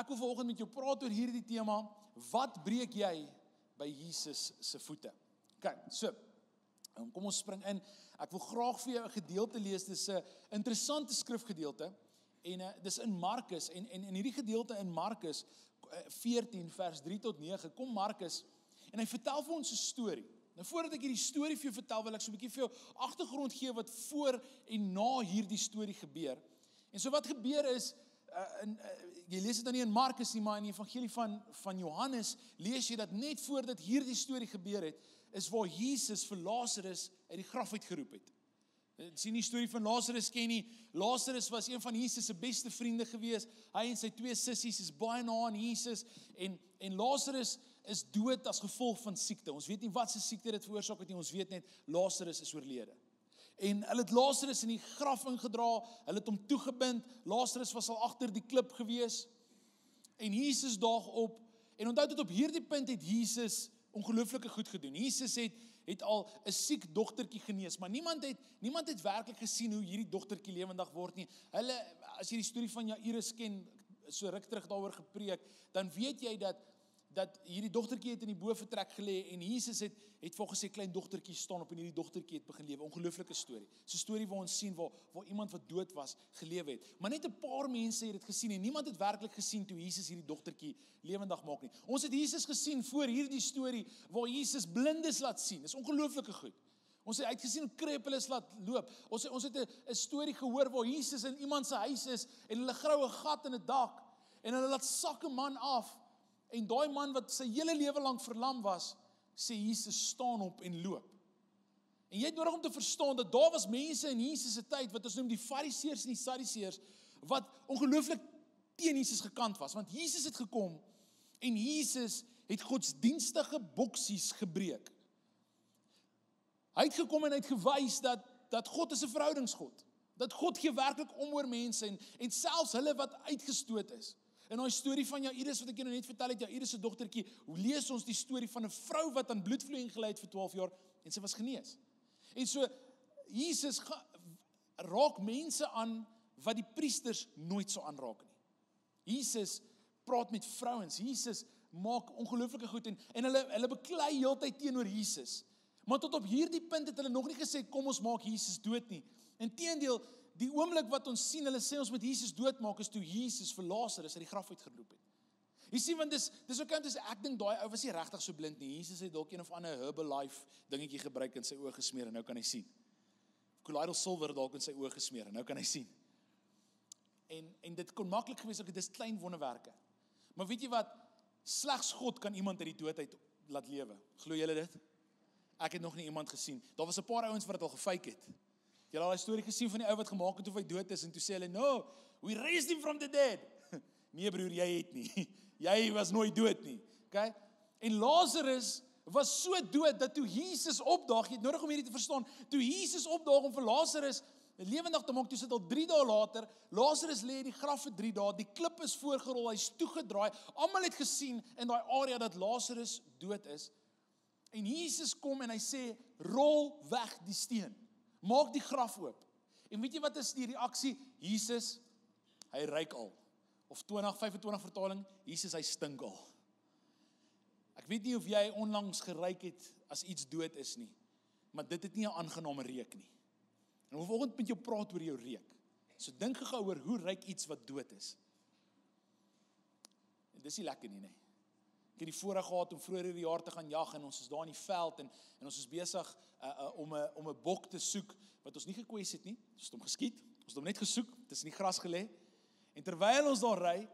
wil vanoggend met jou praat oor hierdie tema, wat breek jy by Jesus se voete? Okay, so, kom ons spring in. Ek wil graag vir jou 'n gedeelte lees, dis 'n interessante skrifgedeelte, en dis in Markus, en in hierdie gedeelte in Markus 14 vers 3 tot 9, kom Markus, en hy vertel vir ons 'n storie. Nou voordat ek hierdie storie vir jou vertel, wil ek so 'n bietjie vir jou agtergrond gee wat voor en na hierdie storie gebeur. En so wat gebeur is, jy lees dit nou nie in Markus nie, maar in die evangelie van Johannes, lees jy dat net voordat hierdie storie gebeur het, is waar Jesus vir Lazarus uit die graf uitgeroep het. Sien die storie van Lazarus ken nie. Lazarus was een van Jesus se beste vriende gewees. Hy en sy 2 sissies is baie na aan Jesus, en Lazarus is dood as gevolg van siekte. Ons weet nie wat se siekte dit veroorsaak het nie, ons weet net Lazarus is oorlede. En hulle het Lazarus in die graf ingedra, hulle het hom toegebind, Lazarus was al agter die klip gewees, en Jesus daag op, en onthou dat op hierdie punt het Jesus ongelooflike goed gedoen. Jesus het al 'n siek dogtertjie genees, maar niemand het werklik gesien hoe hierdie dogtertjie lewendig word nie. Hulle, as jy die storie van Jairus ken, so ruk terug daaroor gepreek, dan weet jy dat hierdie dogtertjie het in die bovertrek gelê, en Jesus het vir haar gesê, klein dogtertjie staan op, en hierdie dogtertjie het begin lewe. Ongelooflike storie. So 'n storie waar ons sien waar iemand wat dood was gelewe het. Maar net 'n paar mense het dit gesien, en niemand het werklik gesien toe Jesus hierdie dogtertjie lewendig maak nie. Ons het Jesus gesien voor hierdie storie waar Jesus blindes laat sien. Dis ongelooflike goed. Ons het uitgesien hoe krepeles laat loop. Ons het 'n storie gehoor waar Jesus in iemand se huis is, en hulle grou 'n gat in 'n dak, en hulle laat sak 'n man af. En daai man wat sy hele lewe lank verlam was, sê Jesus staan op en loop. En jy het nodig om te verstaan dat daar was mense in Jesus se tyd, wat ons noem die Fariseërs en die Sadduseërs, wat ongelooflik teen Jesus gekant was. Want Jesus het gekom, en Jesus het godsdienstige boksies gebreek. Hy het gekom en hy het gewys dat God is 'n verhoudingsgod. Dat God gee werklik om oor mense, en selfs hulle wat uitgestoot is. In daai storie van Jairus wat ek nou net vertel het, Jairus se dogtertjie, hoe lees ons die storie van 'n vrou wat aan bloedvloeiing gely het vir 12 jaar, en sy was genees. En so, Jesus raak mense aan wat die priesters nooit sou aanraak nie. Jesus praat met vrouens, Jesus maak ongelooflike goed, en hulle beklei heeltyd teenoor Jesus. Maar tot op hierdie punt het hulle nog nie gesê, kom ons maak Jesus dood nie. Inteendeel, die oomblik wat ons sien, hulle sê ons moet Jesus doodmaak, is toe Jesus vir Lazarus uit die graf uitgeroep het. Jy sien, want dis ook want ek dink daai ou was nie regtig so blind nie. Jesus het dalk een of ander Herbalife dingetjie gebruik in sy oë gesmeer, en nou kan hy sien. Colloidal silver dalk in sy oë gesmeer, en nou kan hy sien. En dit kon maklik gewees het, dis klein wonderwerke. Maar weet jy wat? Slegs God kan iemand uit die dood uit laat lewe. Glo julle dit? Ek het nog nie iemand gesien. Daar was 'n paar ouens wat dit al gefake het. Jy het al die storie gesien van die ou wat gemaak het of hy dood is, en toe sê hulle, no, we raised him from the dead. Nee broer, jy het nie. Jy was nooit dood nie. Okay? En Lazarus was so dood, dat toe Jesus opdaag, jy het nodig om hierdie te verstaan, toe Jesus opdaag om vir Lazarus lewendig te maak, toe sit al 3 dae later, Lazarus lê in die graf vir 3 dae, die klip is voorgerol, hy's toegedraai, almal het gesien in daai area dat Lazarus dood is, en Jesus kom en hy sê, rol weg die steen. Maak die graf oop. En weet jy wat is die reaksie? Jesus, hy ruik al. Of 2025 vertaling, Jesus, hy stink al. Ek weet nie of jy onlangs geruik het as iets dood is nie, maar dit het nie 'n aangename reuk nie. En vanoggend met jou praat oor jou reuk. So dink gou oor hoe ruik iets wat dood is. En dis nie lekker nie, nee. Ek het die voorreg gehad om vroeër hierdie jaar te gaan jag, en ons is daar in die veld, en ons is besig om 'n bok te soek, wat ons nie gekwes het nie, ons het hom geskiet, ons het hom net gesoek, tussen die gras gelê, en terwyl ons daar ry,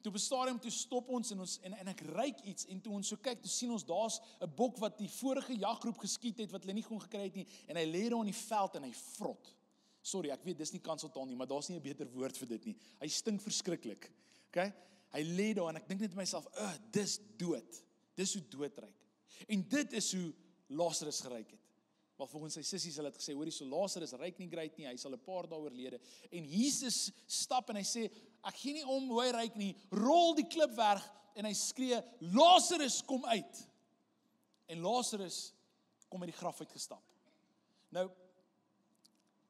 toe op 'n stadium toe stop ons, en ek ruik iets, en toe ons so kyk, toe sien ons daar's 'n bok wat die vorige jaggroep geskiet het, wat hulle nie kon gekry het nie, en hy lê daar in die veld, en hy vrot. Sorry, ek weet, dis nie kanseltaal nie, maar daar's nie 'n beter woord vir dit nie. Hy stink verskriklik, okay? Hy lê daar, en ek dink net vir myself, dis dood. Dis hoe dood ruik. En dit is hoe Lazarus geruik het. Maar volgens sy sissies, hulle het gesê, hoorie, so Lazarus ruik nie great nie, hy sal 'n paar dae oorlede. En Jesus stap en hy sê, ek gee nie om hoe hy ruik nie, rol die klip weg, en hy skree, Lazarus, kom uit. En Lazarus kom uit die graf uitgestap. Nou,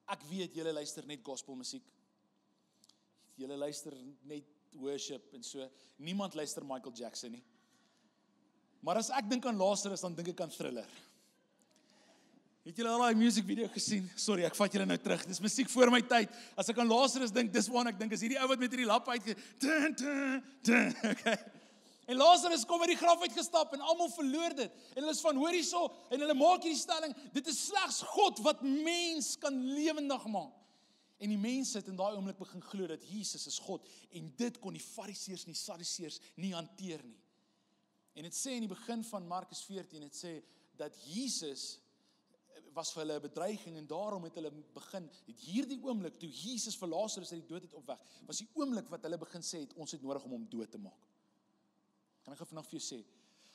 ek weet, julle luister net gospelmusiek. Julle luister net worship en so. Niemand luister Michael Jackson nie. Maar as ek dink aan Lazarus, dan dink ek aan Thriller. Het julle al daai music video gesien? Sorry, ek vat julle nou terug. Dis musiek voor my tyd. As ek aan Lazarus dink, dis waarna ek dink, is hierdie ou wat met hierdie lap uitge... Okay. En Lazarus kom uit die graf uitgestap en almal verloor dit. En hulle is van hoor hierso en hulle maak hierdie stelling, dit is slegs God wat mens kan lewendig maak. En die mense het in daai oomblik begin glo dat Jesus is God en dit kon die Fariseërs en die Sadduseërs nie hanteer nie. En dit sê in die begin van Markus 14, dit sê dat Jesus was vir hulle 'n bedreiging en daarom het hulle begin, het hierdie oomblik toe Jesus vir Lazarus uit die dood het opwek, was die oomblik wat hulle begin sê het, ons het nodig om hom dood te maak. Kan ek vanaf vir jou sê,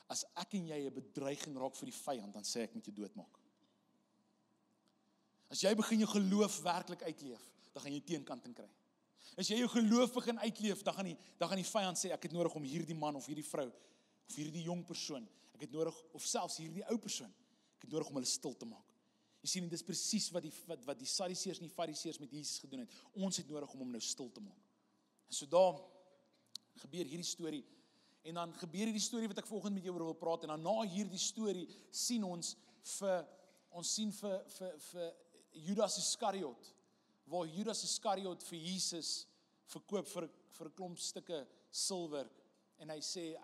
as ek en jy 'n bedreiging raak vir die vyand, dan sê ek moet jou doodmaak. As jy begin jou geloof werklik uitleef, dan gaan jy teenkanting kry. As jy jou geloof begin uitleef, dan gaan die vyand sê, ek het nodig om hierdie man of hierdie vrou, of hierdie jong persoon, ek het nodig, of selfs hierdie ou persoon, ek het nodig om hulle stil te maak. Jy sien, dit is presies wat die Sadduseërs en die Fariseërs met Jesus gedoen het. Ons het nodig om hom nou stil te maak. En so daar gebeur hierdie storie, en dan gebeur hierdie storie wat ek vanoggend met jou oor wil praat, en dan na hierdie storie sien ons vir Judas Iskariot, waar Judas Iskariot vir Jesus verkoop vir 'n klomp stukke silwer, en hy sê,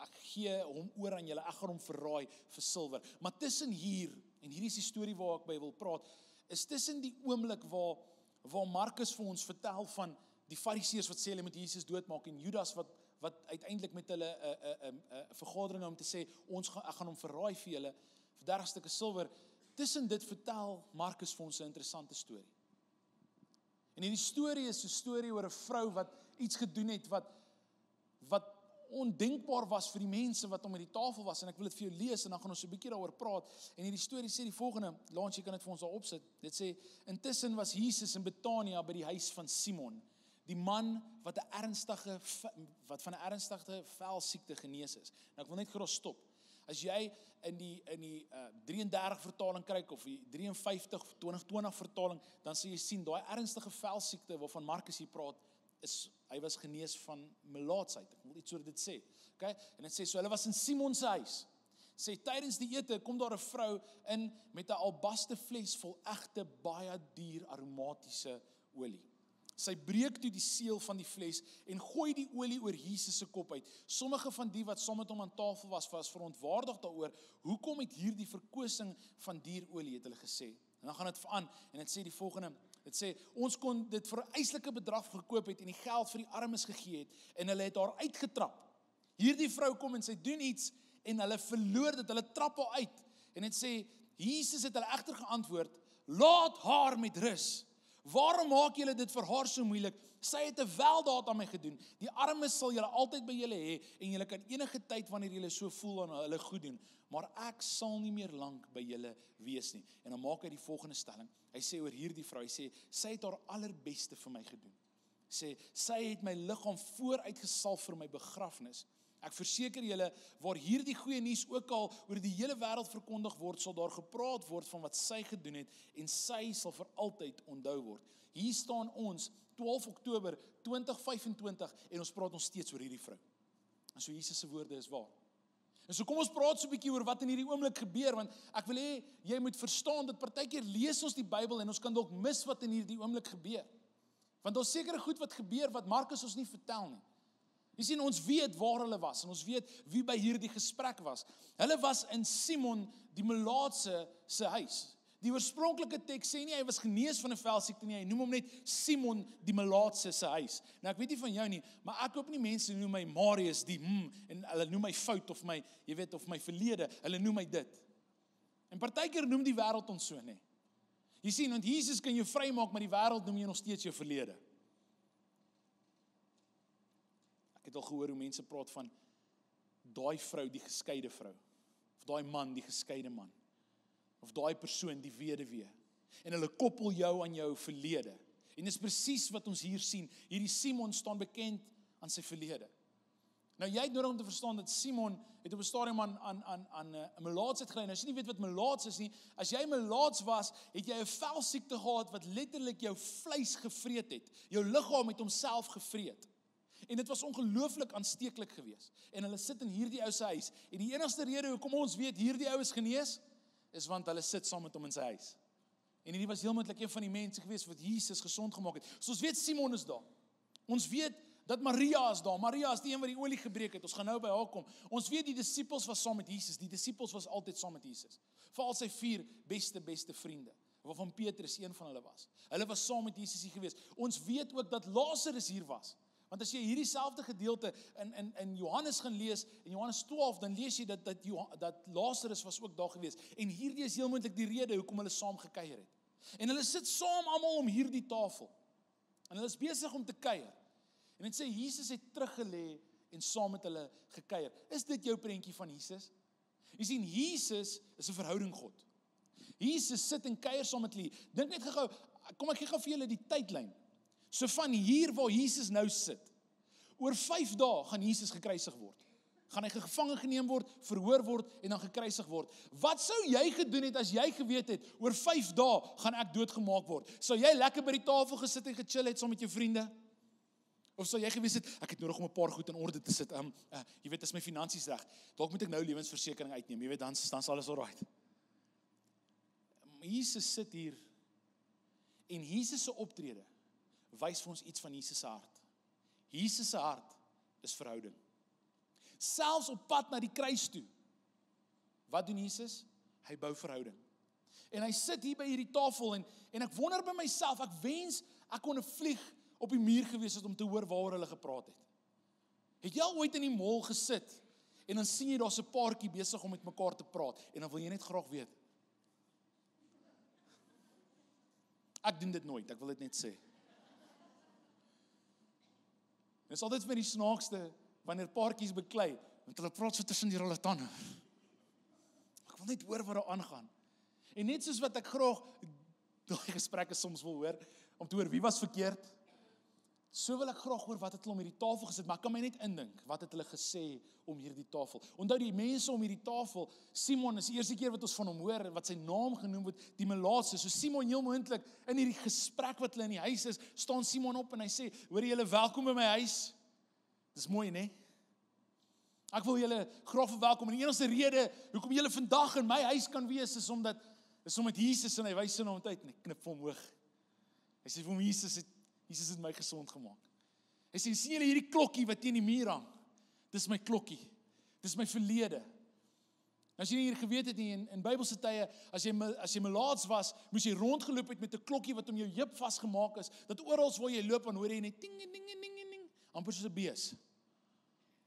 ek gee hom oor aan julle, ek gaan hom verraai vir silwer. Maar tussen hier, en hierdie is die storie waar ek by wil praat, is tussen die oomblik waar Markus vir ons vertel van die Fariseërs wat sê hulle moet Jesus doodmaak, en Judas wat uiteindelik met hulle 'n vergadering om te sê, ek gaan hom verraai vir julle, vir 30 stukke silwer. Tussen dit vertel Markus vir ons 'n interessante storie. En hierdie storie is 'n storie oor 'n vrou wat iets gedoen het wat ondenkbaar was vir die mense wat om by die tafel was, en ek wil dit vir jou lees, en dan gaan ons 'n bietjie daaroor praat, en hierdie storie sê die volgende, Lance, jy kan dit vir ons daar opsit, dit sê, intussen was Jesus in Betania by die huis van Simon, die man wat van 'n ernstige velsiekte genees is. Nou ek wil net gou stop. As jy in die 33 vertaling kyk, of die 53, 2020 vertaling, dan sal jy sien, daai ernstige velsiekte waarvan Markus hier praat, hy was genees van melaatsheid. Ek wil iets oor dit sê. Okay? En dit sê, so hulle was in Simon se huis. Sê, tydens die ete kom daar 'n vrou in met 'n albaste fles vol egte, baie duur aromatiese olie. Sy breek toe die seël van die fles en gooi die olie oor Jesus se kop uit. Sommige van die wat saam met hom aan tafel was verontwaardig daaroor, hoekom het hierdie verkosing van dierolie, het hulle gesê. En dan gaan dit aan, en dit sê die volgende, dit sê, ons kon dit vir 'n eislike bedrag gekoop het en die geld vir die armes gegee het, en hulle het haar uitgetrap. Hierdie vrou kom en sy doen iets, en hulle verloor dit, hulle trap haar uit. En dit sê, Jesus het hulle egter geantwoord, laat haar met rus. Waarom maak julle dit vir haar so moeilik? Sy het 'n weldaad aan my gedoen. Die armes sal julle altyd by julle hê, en julle kan enige tyd wanneer julle so voel aan hulle goed doen, maar ek sal nie meer lank by julle wees nie. En dan maak hy die volgende stelling. Hy sê oor hierdie vrou, hy sê, sy het haar allerbeste vir my gedoen. Hy sê, sy het my liggaam vooruitgesalf vir my begrafnis. Ek verseker julle, waar hierdie goeie nuus ook al oor die hele wêreld verkondig word, sal daar gepraat word van wat sy gedoen het, en sy sal vir altyd onthou word. Hier staan ons, 12 Oktober 2025, en ons praat nog steeds oor hierdie vrou. En so Jesus se woorde is waar. En so kom ons praat so 'n bietjie oor wat in hierdie oomblik gebeur, want ek wil hê jy moet verstaan dat partykeer lees ons die Bybel en ons kan dalk mis wat in hierdie oomblik gebeur. Want daar's sekere goed wat gebeur wat Markus ons nie vertel nie. Jy sien, ons weet waar hulle was, en ons weet wie by hierdie gesprek was. Hulle was in Simon die melaatse se huis. Die oorspronklike teks sê nie hy was genees van 'n velsiekte nie, hy noem hom net Simon die melaatse se huis. Nou ek weet nie van jou nie, maar ek hoop nie mense noem my Marius die en hulle noem my fout of my, jy weet, of my verlede, hulle noem my dit. En partykeer noem die wêreld ons so, nê. Jy sien, want Jesus kan jou vrymaak, maar die wêreld noem jy nog steeds jou verlede. Ek het al gehoor hoe mense praat van daai vrou, die geskeide vrou, of daai man, die geskeide man, of daai persoon, die weduwee. En hulle koppel jou aan jou verlede. En dis presies wat ons hier sien. Hierdie Simon staan bekend aan sy verlede. Nou jy het nodig om te verstaan dat Simon het op 'n stadium aan 'n melaatsheid gelei. Nou as jy nie weet wat melaats is nie, as jy melaats was, het jy 'n velsiekte gehad wat letterlik jou vleis gevreet het. Jou liggaam het homself gevreet. En dit was ongelooflik aansteeklik geweest. En hulle sit in hierdie ou se huis. En die enigste rede hoekom ons weet hierdie ou is genees, is want hulle sit saam met hom in sy huis. En hierdie was heel moontlik een van die mense geweest wat Jesus gesond gemaak het. So ons weet Simon is daar. Ons weet dat Maria is daar. Maria is die een wat die olie gebreek het. Ons gaan nou by haar kom. Ons weet die disippels was saam met Jesus. Die disippels was altyd saam met Jesus. Veral sy 4 beste vriende, waarvan Petrus een van hulle was. Hulle was saam met Jesus hier geweest. Ons weet ook dat Lazarus hier was. Want as jy hierdie selfde gedeelte in Johannes gaan lees, in Johannes 12, dan lees jy dat Lazarus was ook daar geweest. En hierdie is heel moontlik die rede hoekom hulle saam gekuier het. En hulle sit saam almal om hierdie tafel. En hulle is besig om te kuier. En dit sê Jesus het teruggelê en saam met hulle gekuier. Is dit jou prentjie van Jesus? Jy sien, Jesus is 'n verhouding God. Jesus sit en kuier saam met hulle. Dink net gou, kom ek gee gou vir julle die tydlyn. So van hier waar Jesus nou sit, oor 5 dae gaan Jesus gekruisig word. Gaan hy gevange geneem word, verhoor word en dan gekruisig word. Wat sou jy gedoen het as jy geweet het, oor 5 dae gaan ek doodgemaak word? Sou jy lekker by die tafel gesit en gechill het saam met jou vriende? Of sou jy geweet het, ek het nodig om 'n paar goed in orde te sit. Jy weet, as my finansies reg, dalk moet ek nou lewensversekering uitneem. Jy weet, dan is alles alright. Jesus sit hier en Jesus se optrede wys vir ons iets van Jesus se hart. Jesus se hart is verhouding. Selfs op pad na die kruis toe. Wat doen Jesus? Hy bou verhouding. En hy sit hier by hierdie tafel en ek wonder by myself, ek wens ek kon 'n vlieg op die muur gewees het om te hoor waaroor hulle gepraat het. Het jy al ooit in die mall gesit en dan sien jy daar's 'n paartjie besig om met mekaar te praat en dan wil jy net graag weet. Ek doen dit nooit, ek wil dit net sê. Dit is altyd vir die snaakste wanneer paartjies beklei, want hulle praat so tussen die hulle tande. Ek wil net hoor wat daar aangaan. En net soos wat ek graag daai gesprekke soms wil hoor, om te hoor wie was verkeerd, so wil ek graag hoor wat het hulle om hierdie tafel gesit, maar ek kan my net indink, wat het hulle gesê om hierdie tafel. Onthou die mense om hierdie tafel, Simon is die eerste keer wat ons van hom hoor, wat sy naam genoem word, die melaatse. So Simon heel moontlik in hierdie gesprek wat hulle in die huis is, staan Simon op en hy sê, hoor julle welkom by my huis. Dis mooi, né? Ek wil julle graag verwelkom en die enigste rede hoekom julle vandag in my huis kan wees is omdat Jesus en hy wys sy naam uit en ek knip vir hom hoog. Hy sê vir hom Jesus het my gesond gemaak. Hy sê sien julle hierdie klokkie wat teen die muur hang? Dis my klokkie. Dis my verlede. As jy nie hier geweet het nie in Bybelse tye, as jy melaats was, moes jy rondgeloop het met 'n klokkie wat om jou heup vasgemaak is, dat oral waar jy loop dan hoor jy net ding ding ding ding ding, amper soos 'n bees.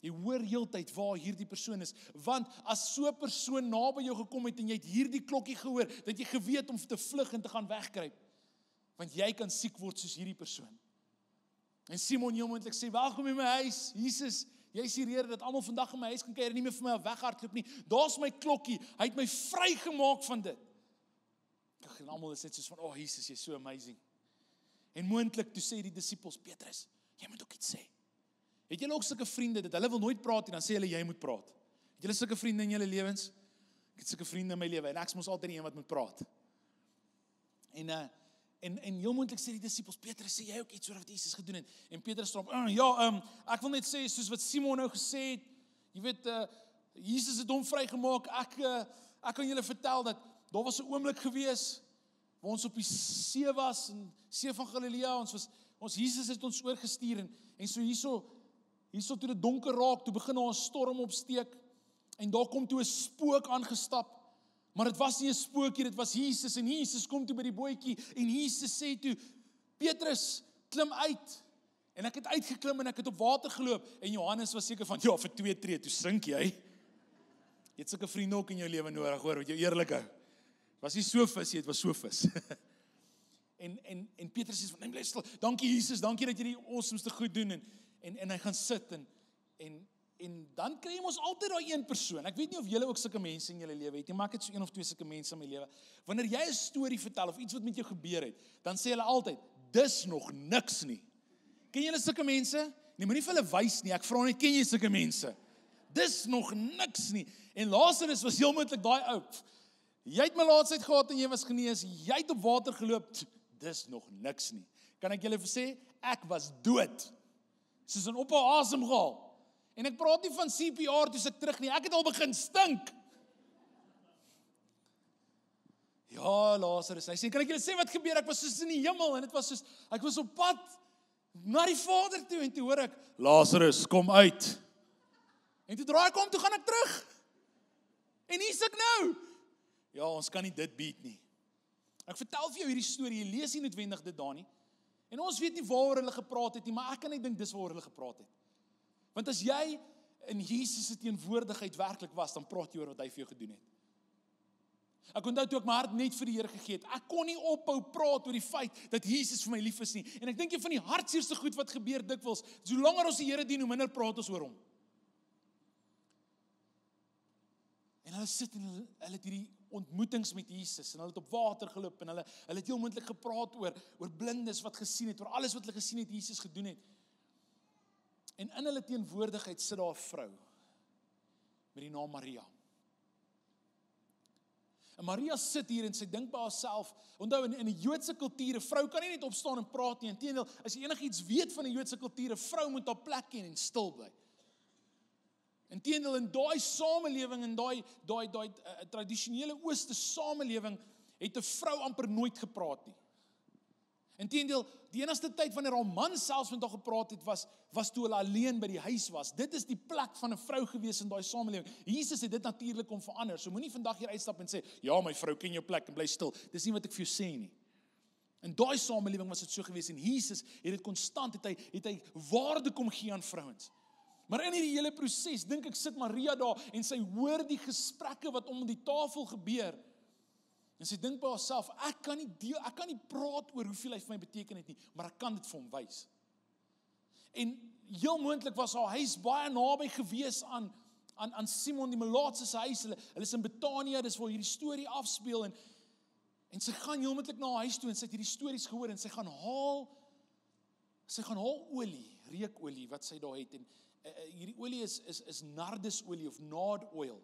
Jy hoor heeltyd waar hierdie persoon is, want as so 'n persoon naby jou gekom het en jy het hierdie klokkie gehoor, dat jy geweet om te vlug en te gaan wegkruip, want jy kan siek word soos hierdie persoon. En Simon heel moontlik sê, welkom in my huis, Jesus, jy is die rede dat almal vandag in my huis kan kuier en nie meer vir my weghardloop nie. Daar's my klokkie, hy het my vrygemaak van dit. En almal is net soos van, Jesus, jy's so amazing. En moontlik toe sê die disippels, Petrus, jy moet ook iets sê. Het julle ook sulke vriende, dat hulle wil nooit praat en dan sê hulle, jy moet praat. Het julle sulke vriende in julle lewens? Ek het sulke vriende in my lewe en ek is mos altyd die een wat moet praat. En heel moontlik sê die disippels, Petrus, sê jy ook iets oor wat Jesus gedoen het? En Petrus sê, ek wil net sê, soos wat Simon nou gesê het, jy weet, Jesus het hom vrygemaak, ek kan julle vertel dat, daar was 'n oomblik gewees, waar ons op die see was, in see van Galilea, Jesus het ons oorgestuur, en so hierso toe dit donker raak, toe begin daar 'n storm opsteek, en daar kom toe 'n spook aangestap, maar dit was nie 'n spookie, dit was Jesus, en Jesus kom toe by die bootjie, en Jesus sê toe, Petrus, klim uit, en ek het uitgeklim, en ek het op water geloop, en Johannes was seker van, vir 2 tree, toe sink jy. Jy het sulke vriende ook in jou lewe nodig, hoor, wat jou eerlik hou. Was nie so vis, het was so vis. en Petrus sê van, bly stil, dankie Jesus, dankie dat jy die awesomeste goed doen, en hy gaan sit, en dan kry ons altyd daai een persoon, ek weet nie of julle ook sulke mense in julle lewe het nie, maar ek het so 1 of 2 sulke mense in my lewe, wanneer jy 'n storie vertel, of iets wat met jou gebeur het, dan sê hulle altyd, dis nog niks nie. Ken julle sulke mense? Nee, moenie vir hulle wys nie, ek vra net, ken jy sulke mense? Dis nog niks nie. En Lazarus was heel moontlik daai ou. Jy het malaatsheid gehad en jy was genees, jy het op water geloop, dis nog niks nie. Kan ek julle sê, ek was dood. Soos in op haar asem gehaal. En ek praat nie van CPR toe ek terug nie, ek het al begin stink. Ja, Lazarus, hy sê, kan ek julle sê wat gebeur? Ek was soos in die hemel en dit was soos, ek was op pad na die Vader toe en toe hoor ek, Lazarus, kom uit. En toe draai ek om, toe gaan ek terug. En hier's ek nou. Ja, ons kan nie dit beat nie. Ek vertel vir jou hierdie storie, jy lees nie noodwendig dit daar nie. En ons weet nie waaroor hulle gepraat het nie, maar ek kan net dink dis waaroor hulle gepraat het. Want as jy in Jesus se teenwoordigheid werklik was, dan praat jy oor wat hy vir jou gedoen het. Ek onthou toe ek my hart net vir die Here gegee het, ek kon nie ophou praat oor die feit dat Jesus vir my lief is nie. En ek dink een van die hartseerste goed wat gebeur dikwels, hoe langer ons die Here dien, hoe minder praat ons oor hom. En hulle sit en hulle het hierdie ontmoetings met Jesus en hulle het op water geloop en hulle het heel moontlik gepraat oor blindes wat gesien het, oor alles wat hulle gesien het Jesus gedoen het. En in hulle teenwoordigheid sit daar 'n vrou met die naam Maria. En Maria sit hier en sy dink by haarself, onthou in die Joodse kultuur, 'n vrou kan nie net opstaan en praat nie, inteendeel, as jy enigiets weet van die Joodse kultuur, 'n vrou moet haar plek ken en stil bly. Inteendeel, in daai samelewing, in daai tradisionele Ooste samelewing, het 'n vrou amper nooit gepraat nie. Inteendeel, die enigste tyd wanneer haar man selfs met haar gepraat het, was toe hulle alleen by die huis was. Dit is die plek van 'n vrou gewees in daai samelewing. Jesus het dit natuurlik kom verander. So moenie vandag hier uitstap en sê, ja, my vrou, ken jou plek en bly stil. Dis nie wat ek vir jou sê nie. In daai samelewing was dit so gewees en Jesus het dit konstant, het hy waarde kom gee aan vrouens. Maar in hierdie hele proses, dink ek, sit Maria daar en sy hoor die gesprekke wat om die tafel gebeur. En sy dink by haarself, ek kan nie praat oor hoeveel hy vir my beteken het nie, maar ek kan dit vir hom wys. En heel moontlik was haar huis baie naby gewees aan Simon die Melaatse se huis. Hulle is in Betanië, dis waar hierdie storie afspeel en sy gaan heel moontlik na haar huis toe en sy het hierdie stories gehoor en sy gaan haal olie, reukolie wat sy daar het en hierdie olie is nardusolie of nard oil.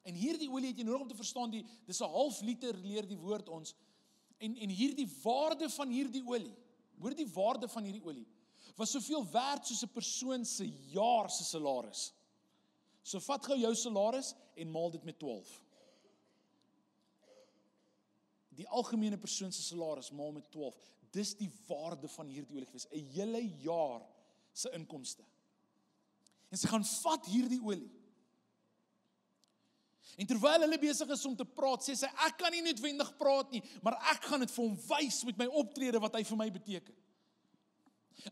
En hierdie olie het jy nodig om te verstaan, dis 'n half liter leer die woord ons. En hierdie waarde van hierdie olie, hoor die waarde van hierdie olie, was soveel werd soos 'n persoon se jaar se salaris. So vat gou jou salaris en maal dit met 12. Die algemene persoon se salaris maal met 12. Dis die waarde van hierdie olie gewees, 'n hele jaar se inkomste. En sy gaan vat hierdie olie. En terwyl hulle besig is om te praat, sê sy, ek kan nie noodwendig praat nie, maar ek gaan dit vir hom wys met my optrede wat hy vir my beteken.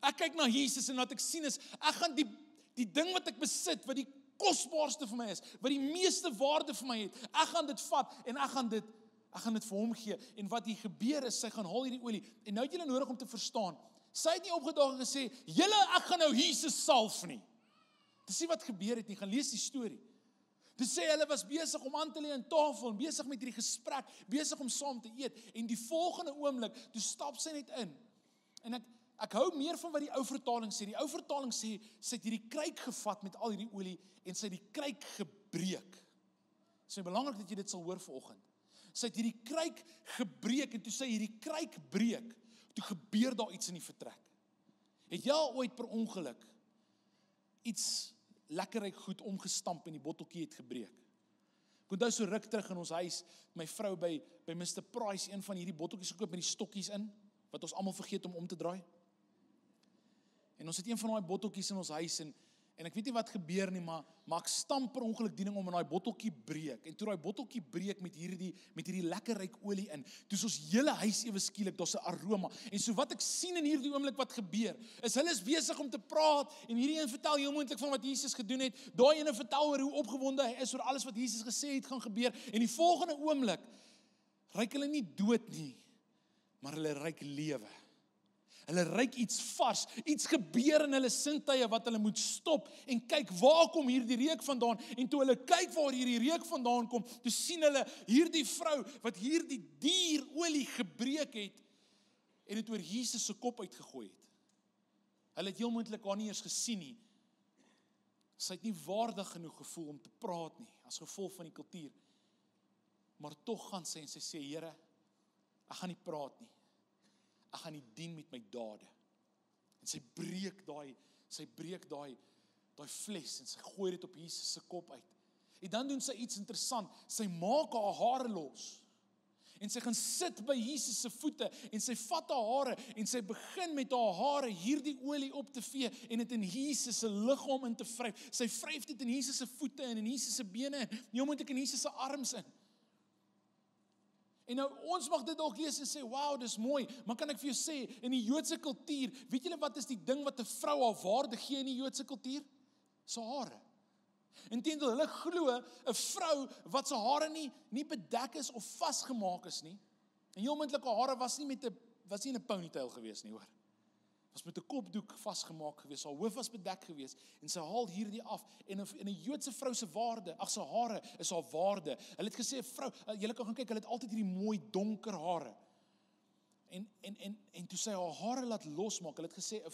Ek kyk na Jesus en wat ek sien is, ek gaan die ding wat ek besit, wat die kosbaarste vir my is, wat die meeste waarde vir my het, ek gaan dit vat en ek gaan dit vir hom gee. En wat hier gebeur is, sy gaan haal hierdie olie. En nou het julle nodig om te verstaan, sy het nie opgedaag en gesê, julle, ek gaan nou Jesus salf nie. Dis nie wat gebeur het nie, gaan lees die storie. Dit sê hulle was besig om aan te lê aan tafel en besig met hierdie gesprek, besig om saam te eet. En die volgende oomblik, toe stap sy net in. En ek hou meer van wat die ou vertaling sê. Die ou vertaling sê, sy het hierdie kruik gevat met al hierdie olie en sy het die kruik gebreek. Dit is belangrik dat jy dit sal hoor vanoggend. Sy het hierdie kruik gebreek en toe sy hierdie kruik breek, toe gebeur daar iets in die vertrek. Het jy al ooit per ongeluk iets lekkerryk goed omgestamp en die botteltjie het gebreek? Ek onthou so ruk terug in ons huis, my vrou by Mr. Price, een van hierdie botteltjies gekoop met die stokkies in, wat ons almal vergeet om te draai. En ons het een van daai botteltjies in ons huis en ek weet nie wat gebeur nie, maar ek stamp per ongeluk die ding om en daai botteltjie breek. En toe daai botteltjie breek met hierdie lekker ryk olie in, toe is ons hele huis ewe skielik, daar's 'n aroma. En so wat ek sien in hierdie oomblik wat gebeur, is hulle is besig om te praat en hierdie een vertel heel moontlik van wat Jesus gedoen het. Daai ene vertel oor hoe opgewonde hy is oor alles wat Jesus gesê het gaan gebeur. En die volgende oomblik ryk hulle nie dood nie, maar hulle ryk lewe. Hulle ryk iets vars, iets gebeur in hulle sintuie wat hulle moet stop en kyk waar kom hierdie reuk vandaan. En toe hulle kyk waar hierdie reuk vandaan kom, toe sien hulle hierdie vrou wat hierdie duur olie gebreek het en dit oor Jesus se kop uitgegooi het. Hulle het heel moontlik haar nie eers gesien nie. Sy het nie waardig genoeg gevoel om te praat nie, as gevolg van die kultuur. Maar tog gaan sy en sy sê, Here, ek gaan nie praat nie. Ek gaan nie dien met my dade. En sy breek daai fles en sy gooi dit op Jesus se kop uit. En dan doen sy iets interessant. Sy maak haar hare los. En sy gaan sit by Jesus se voete en sy vat haar hare en sy begin met haar hare hierdie olie op te vee en dit in Jesus se liggaam in te vryf. Sy vryf dit in Jesus se voete en in Jesus se bene en nie moet ek in Jesus se arms in. En nou, ons mag dit dalk lees en sê, wow, dis mooi, maar kan ek vir jou sê, in die Joodse kultuur, weet julle wat is die ding wat 'n vrou haar waarde gee in die Joodse kultuur? Sy hare. Inteendeel, hulle glo, 'n vrou wat sy hare nie bedek is of vasgemaak is nie, en heel moontlik haar hare was nie in 'n ponytail gewees nie, hoor. Was met 'n kopdoek vasgemaak gewees, haar hoof was bedek gewees, en sy haal hierdie af, en in 'n Joodse vrou se waarde, sy hare is haar waarde. Hulle het gesê, 'n vrou, julle kan gaan kyk, hulle het altyd hierdie mooi donker hare. En toe sy haar hare laat losmaak, hulle het gesê, 'n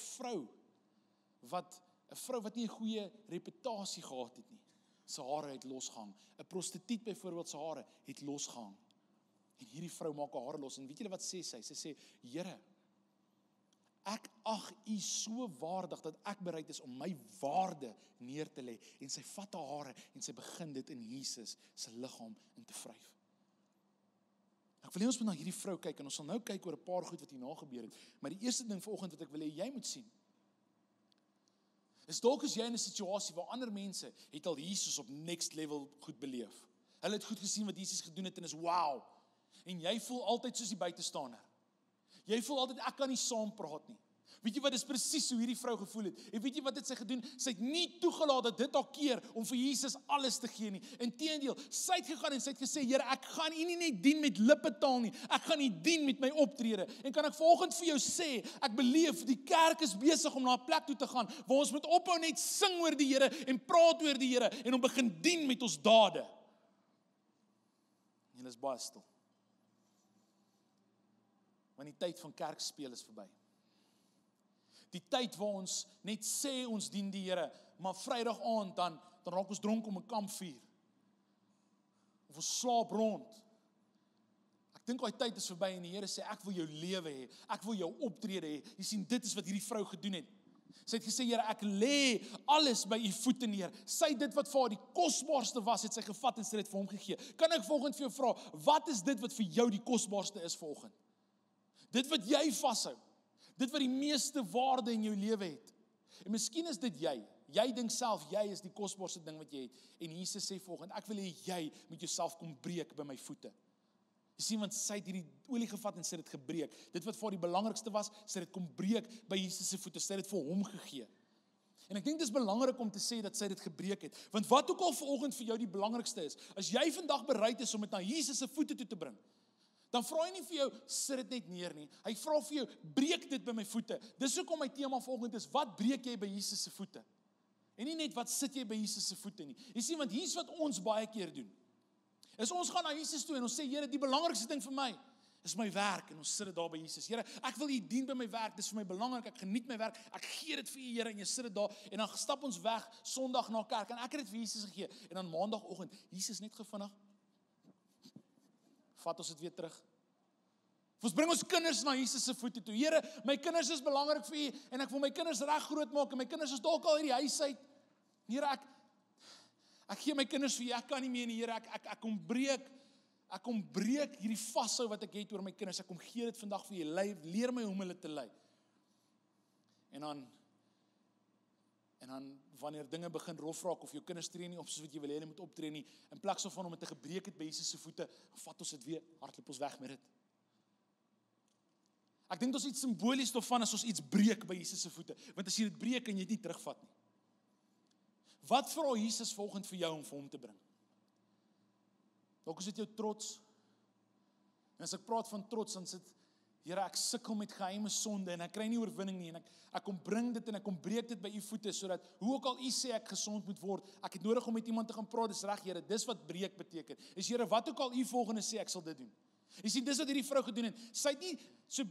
vrou wat nie 'n goeie reputasie gehad het nie, sy hare het losgehang. 'n Prostituut byvoorbeeld, sy hare het losgehang. En hierdie vrou maak haar hare los, en weet julle wat sê sy? Sy sê, Here, ek ag U so waardig, dat ek bereid is om my waarde neer te lê. En sy vat haar hare, en sy begin dit in Jesus se liggaam in te vryf. Ek wil hê ons moet na hierdie vrou kyk, en ons sal nou kyk oor 'n paar goed wat hierna gebeur het. Maar die eerste ding vanoggend wat ek wil hê jy moet sien, is dalk as jy in 'n situasie waar ander mense het al Jesus op next level goed beleef. Hulle het goed gesien wat Jesus gedoen het en is wow. En jy voel altyd soos die buitestander. Jy voel altyd, ek kan nie saam praat nie. Weet jy wat, dis presies hoe hierdie vrou gevoel het. En weet jy wat het sy gedoen? Sy het nie toegelaat dat dit haar keer om vir Jesus alles te gee nie. Inteendeel, sy het gegaan en sy het gesê, Here, ek gaan U nie net dien met lippetaal nie, ek gaan U dien met my optrede. En kan ek vanoggend vir jou sê, ek beleef die kerk is besig om na 'n plek toe te gaan waar ons moet ophou net sing oor die Here en praat oor die Here en om begin dien met ons dade. En is baie stil. Want die tyd van kerk speel is verby. Die tyd waar ons net sê ons dien die Here, maar Vrydag aand dan raak ons dronk om 'n kampvuur. Of ons slaap rond. Ek dink daai tyd is verby en die Here sê, ek wil jou lewe hê, ek wil jou optrede hê. Jy sien, dit is wat hierdie vrou gedoen het. Sy het gesê, Here, ek lê alles by U voete neer. Sy het dit wat vir haar die kosbaarste was, het sy gevat en sy het vir hom gegee. Kan ek vanoggend vir jou vra, wat is dit wat vir jou die kosbaarste is vanoggend? Dit wat jy vashou. Dit wat die meeste waarde in jou lewe het. En miskien is dit jy. Jy dink self, jy is die kosbaarste ding wat jy het. En Jesus sê volgende, ek wil hê jy moet jouself kom breek by my voete. Jy sien, want sy het hierdie olie gevat en sy het dit gebreek. Dit wat vir haar die belangrikste was, sy het dit kom breek by Jesus se voete. Sy het dit vir hom gegee. En ek dink dit is belangrik om te sê dat sy dit gebreek het. Want wat ook al vanoggend vir jou die belangrikste is, as jy vandag bereid is om dit na Jesus se voete toe te bring, dan vra hy nie vir jou, sit dit net neer nie. Hy vra vir jou, breek dit by my voete. Dis hoekom my tema vanoggend is, wat breek jy by Jesus se voete? En nie net, wat sit jy by Jesus se voete nie. Jy sien, want hier's wat ons baie keer doen. Is ons gaan na Jesus toe en ons sê, Here, die belangrikste ding vir my is my werk. En ons sit dit daar by Jesus. Here, ek wil U dien by my werk, dis vir my belangrik, ek geniet my werk, ek gee dit vir U, Here, en jy sit dit daar, en dan stap ons weg, Sondag na kerk, en ek het dit vir Jesus gegee, en dan Maandagoggend, Jesus net gevinnig, vat ons dit weer terug. Ons bring ons kinders na Jesus se voete toe. Here, my kinders is belangrik vir U, en ek wil my kinders reg groot maak, en my kinders is dalk al uit die huis uit. Here, ek gee my kinders vir U, ek kan nie meer nie, Here, ek kom breek hierdie vashou wat ek het oor my kinders, ek kom gee dit vandag vir U, leer my hoe om hulle te lei. En dan, wanneer dinge begin rof raak, of jou kinders tree nie op soos wat jy wil hê hulle moet optree nie, in plaas van om dit te gebreek het by Jesus se voete, vat ons dit weer, hardloop ons weg met dit. Ek dink ons iets simbolies daarvan as ons iets breek by Jesus se voete, want as jy dit breek, kan jy dit nie terugvat nie. Wat vra Jesus volgend vir jou om vir hom te bring? Dalk is dit jou trots. En as ek praat van trots, dan sit, Here, ek sukkel met geheime sonde en ek kry nie oorwinning nie en ek kom bring dit en ek kom breek dit by U voete sodat hoe ook al U sê ek gesond moet word, ek het nodig om met iemand te gaan praat, dis reg, Here, dis wat breek beteken. Is Here, wat ook al U volgende sê, ek sal dit doen. Jy sien, dis wat hierdie vrou gedoen het. Sy het nie so,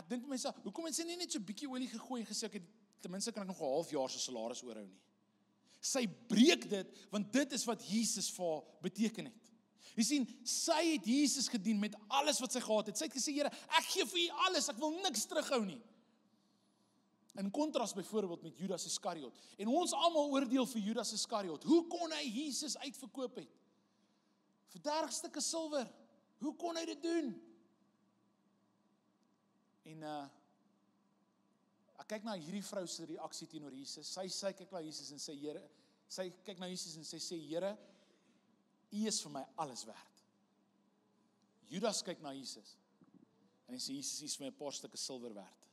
ek dink vir myself, hoekom het sy nie net so bietjie olie gegooi en gesê ek het ten minste kan ek nog 'n half jaar se salaris oorhou nie. Sy breek dit, want dit is wat Jesus vir haar beteken het. Jy sien, sy het Jesus gedien met alles wat sy gehad het. Sy het gesê, Here, ek gee vir U alles, ek wil niks terughou nie. In kontras byvoorbeeld met Judas Iskariot. En ons almal oordeel vir Judas Iskariot. Hoe kon hy Jesus uitverkoop het? Vir 30 stukke silwer. Hoe kon hy dit doen? En ek kyk na hierdie vrou se reaksie teenoor Jesus. Sy kyk na Jesus en sê, Here, sy kyk na Jesus en sy sê, Here, U is vir my alles werd. Judas kyk na Jesus en hy sê, Jesus, U is vir my 'n paar stukke silwer werd.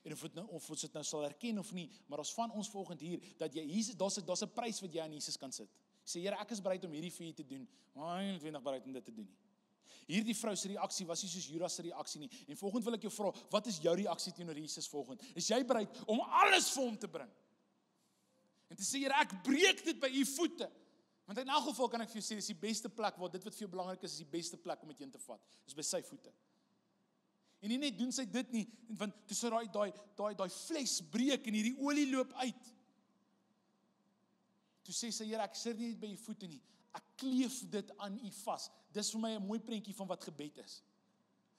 En of ons dit nou sal herken of nie, maar ons van ons vanoggend hier, dat jy Jesus, daar's 'n prys wat jy aan Jesus kan sit. Sê, Here, ek is bereid om hierdie vir U te doen, maar ek is nie bereid om dit te doen nie. Hierdie vrou se reaksie was nie soos Judas se reaksie nie. En vanoggend wil ek jou vra, wat is jou reaksie teenoor Jesus vanoggend? Is jy bereid om alles vir hom te bring? En te sê, Here, ek breek dit by U voete. Want in elk geval kan ek vir jou sê, dis die beste plek, waar dit wat vir jou belangrik is die beste plek om dit in te vat. Dis by sy voete. En nie net doen sy dit nie, want toe sy daai fles breek en hierdie olie loop uit. Toe sê sy, Here, ek sit nie net by U voete nie, ek kleef dit aan U vas. Dis vir my 'n mooi prentjie van wat gebed is.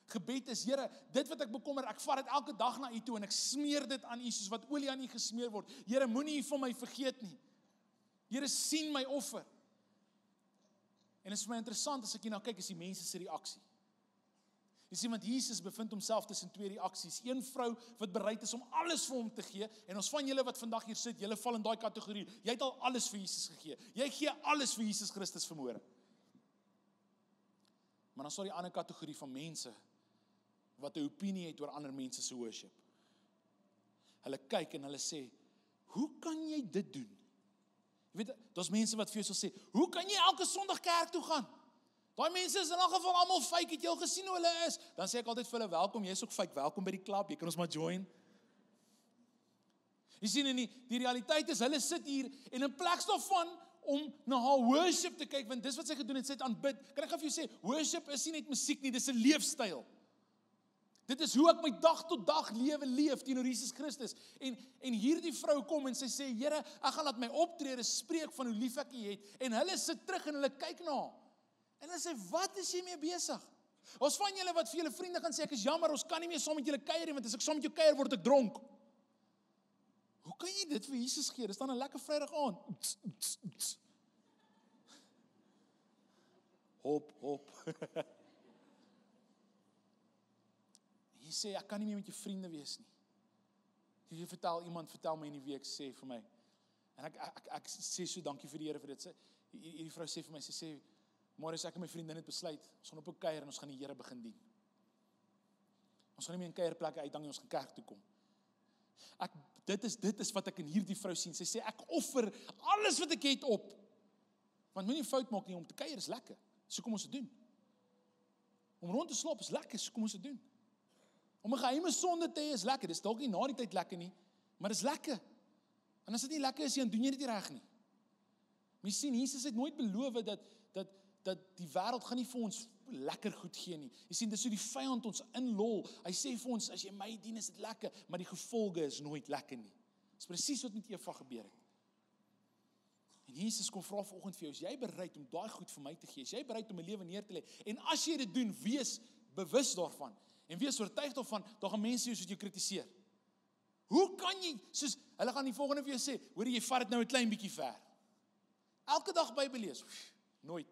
Gebed is, Here, dit wat ek bekommer, ek vat dit elke dag na U toe en ek smeer dit aan U soos wat olie aan U gesmeer word. Here, moenie U van my vergeet nie. Here, sien my offer. En dit is vir my interessant as ek hier na kyk, is die mense se reaksie. Jy sien, want Jesus bevind homself tussen twee reaksies. Een vrou wat bereid is om alles vir hom te gee, en ons van julle wat vandag hier sit, julle val in daai kategorie. Jy het al alles vir Jesus gegee. Jy gee alles vir Jesus Christus vanmôre. Maar dan sal die ander kategorie van mense wat 'n opinie het oor ander mense se worship. Hulle kyk en hulle sê, hoe kan jy dit doen? Jy weet, daar's mense wat vir jou sal sê, hoe kan jy elke Sondag kerk toe gaan? Daai mense is in elk geval almal fake, het jy al gesien hoe hulle is? Dan sê ek altyd vir hulle, welkom, jy's ook fake, welkom by die klub, jy kan ons maar join. Jy sien, en die realiteit is, hulle sit hier, en in plaas daarvan, om na haar worship te kyk, want dis wat sy gedoen het, sy het aanbid. Kan ek vir jou sê, worship is nie net musiek nie, dis 'n leefstyl. Dit is hoe ek my dag tot dag lewe leef teenoor Jesus Christus. En hierdie vrou kom en sy sê, Here, ek gaan laat my optrede spreek van hoe lief ek U het. En hulle sit terug en hulle kyk na haar. En hulle sê, wat is jy mee besig? Ons van julle wat vir julle vriende gaan sê, ek is jammer, ons kan nie meer saam met julle kuier nie, want as ek saam met jou kuier, word ek dronk. Hoe kan jy dit vir Jesus gee? Dis dan 'n lekker Vrydag aand. Hop. Jy sê, ek kan nie meer met jou vriende wees nie. Iemand vertel my in die week, sê vir my, en ek sê so, dankie vir die Here vir dit. Hierdie vrou sê vir my, sy sê, môre ek en my vriendin het besluit, ons gaan op 'n kuier en ons gaan die Here begin dien. Ons gaan nie meer in kuierplekke uithang nie, ons gaan kerk toe kom. Dit is wat ek in hierdie vrou sien. Sy sê, ek offer alles wat ek het op. Want moenie fout maak nie, om te kuier is lekker. So kom ons dit doen. Om rond te slaap is lekker, so kom ons dit doen. Om 'n geheime sonde te hê is lekker. Dis dalk nie na die tyd lekker nie, maar dis lekker. En as dit nie lekker is, dan doen jy dit nie reg nie. Maar jy sien, Jesus het nooit beloof dat die wêreld gaan nie vir ons lekker goed gee nie. Jy sien, dis hoe die vyand ons inlol. Hy sê vir ons, as jy my dien, is dit lekker, maar die gevolge is nooit lekker nie. Dis presies wat met Eva gebeur het. En Jesus kom vra vanoggend vir jou, is jy bereid om daai goed vir my te gee? Is jy bereid om 'n lewe neer te lê? En as jy dit doen, wees bewus daarvan. En wees oortuig daarvan, dan gaan mense jou soos jou kritiseer. Hoe kan jy, soos, hulle gaan die volgende vir jou sê, hoor jy vat dit nou 'n klein bietjie ver. Elke dag Bybel lees, nooit.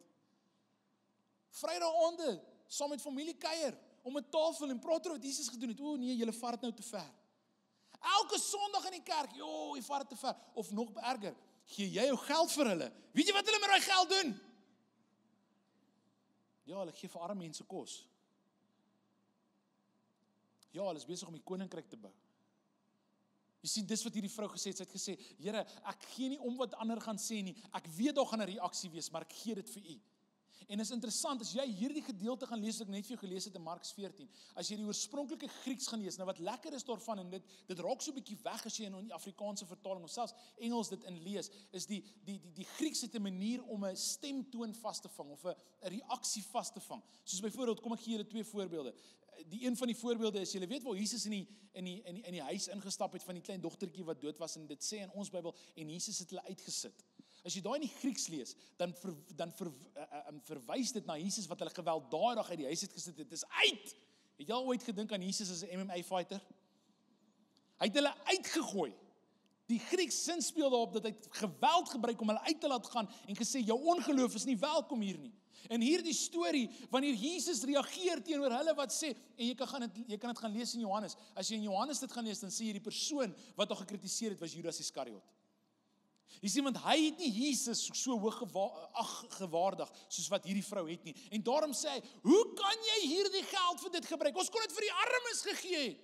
Vrydaande, saam met familie kuier, om 'n tafel en praat oor wat Jesus gedoen het. O nee, julle vat dit nou te ver. Elke Sondag in die kerk, jy vat dit te ver. Of nog erger, gee jy jou geld vir hulle. Weet jy wat hulle met daai geld doen? Ja, hulle gee vir arme mense kos. Ja, hulle is besig om die koninkryk te bou. Jy sien, dis wat hierdie vrou gesê het. Sy het gesê, Here, ek gee nie om wat ander gaan sê nie. Ek weet daar gaan 'n reaksie wees, maar ek gee dit vir U. En is interessant, as jy hierdie gedeelte gaan lees, wat ek net vir jou gelees het in Markus 14, as jy die oorspronklike Grieks gaan lees, nou wat lekker is daarvan, en dit raak so 'n bietjie weg as jy in die Afrikaanse vertaling, of selfs Engels dit inlees, is die Grieks het 'n manier om 'n stemtoon vas te vang, of 'n reaksie vas te vang. Soos byvoorbeeld, kom ek gee julle 2 voorbeelde. Die een van die voorbeelde is, julle weet waar Jesus in die huis ingestap het van die klein dogtertjie wat dood was, en dit sê in ons Bybel, en Jesus het hulle uitgesit. As jy daai in die Grieks lees, dan verwys dit na Jesus wat hulle gewelddadig uit die huis het gesit het. Dit is uit! Het jy al ooit gedink aan Jesus as 'n MMA fighter? Hy het hulle uitgegooi. Die Grieks sin speel daarop dat hy geweld gebruik om hulle uit te laat gaan en gesê, jou ongeloof is nie welkom hier nie. En hierdie storie, wanneer Jesus reageer teenoor hulle wat sê, en jy kan dit gaan lees in Johannes, as jy in Johannes dit gaan lees, dan sê jy die persoon wat hom gekritiseer het, was Judas Iskariot. Jy sien, want hy het nie Jesus so hoog gewaardig, soos wat hierdie vrou het nie. En daarom sê hy, hoe kan jy hierdie geld vir dit gebruik? Ons kon dit vir die armes gegee het.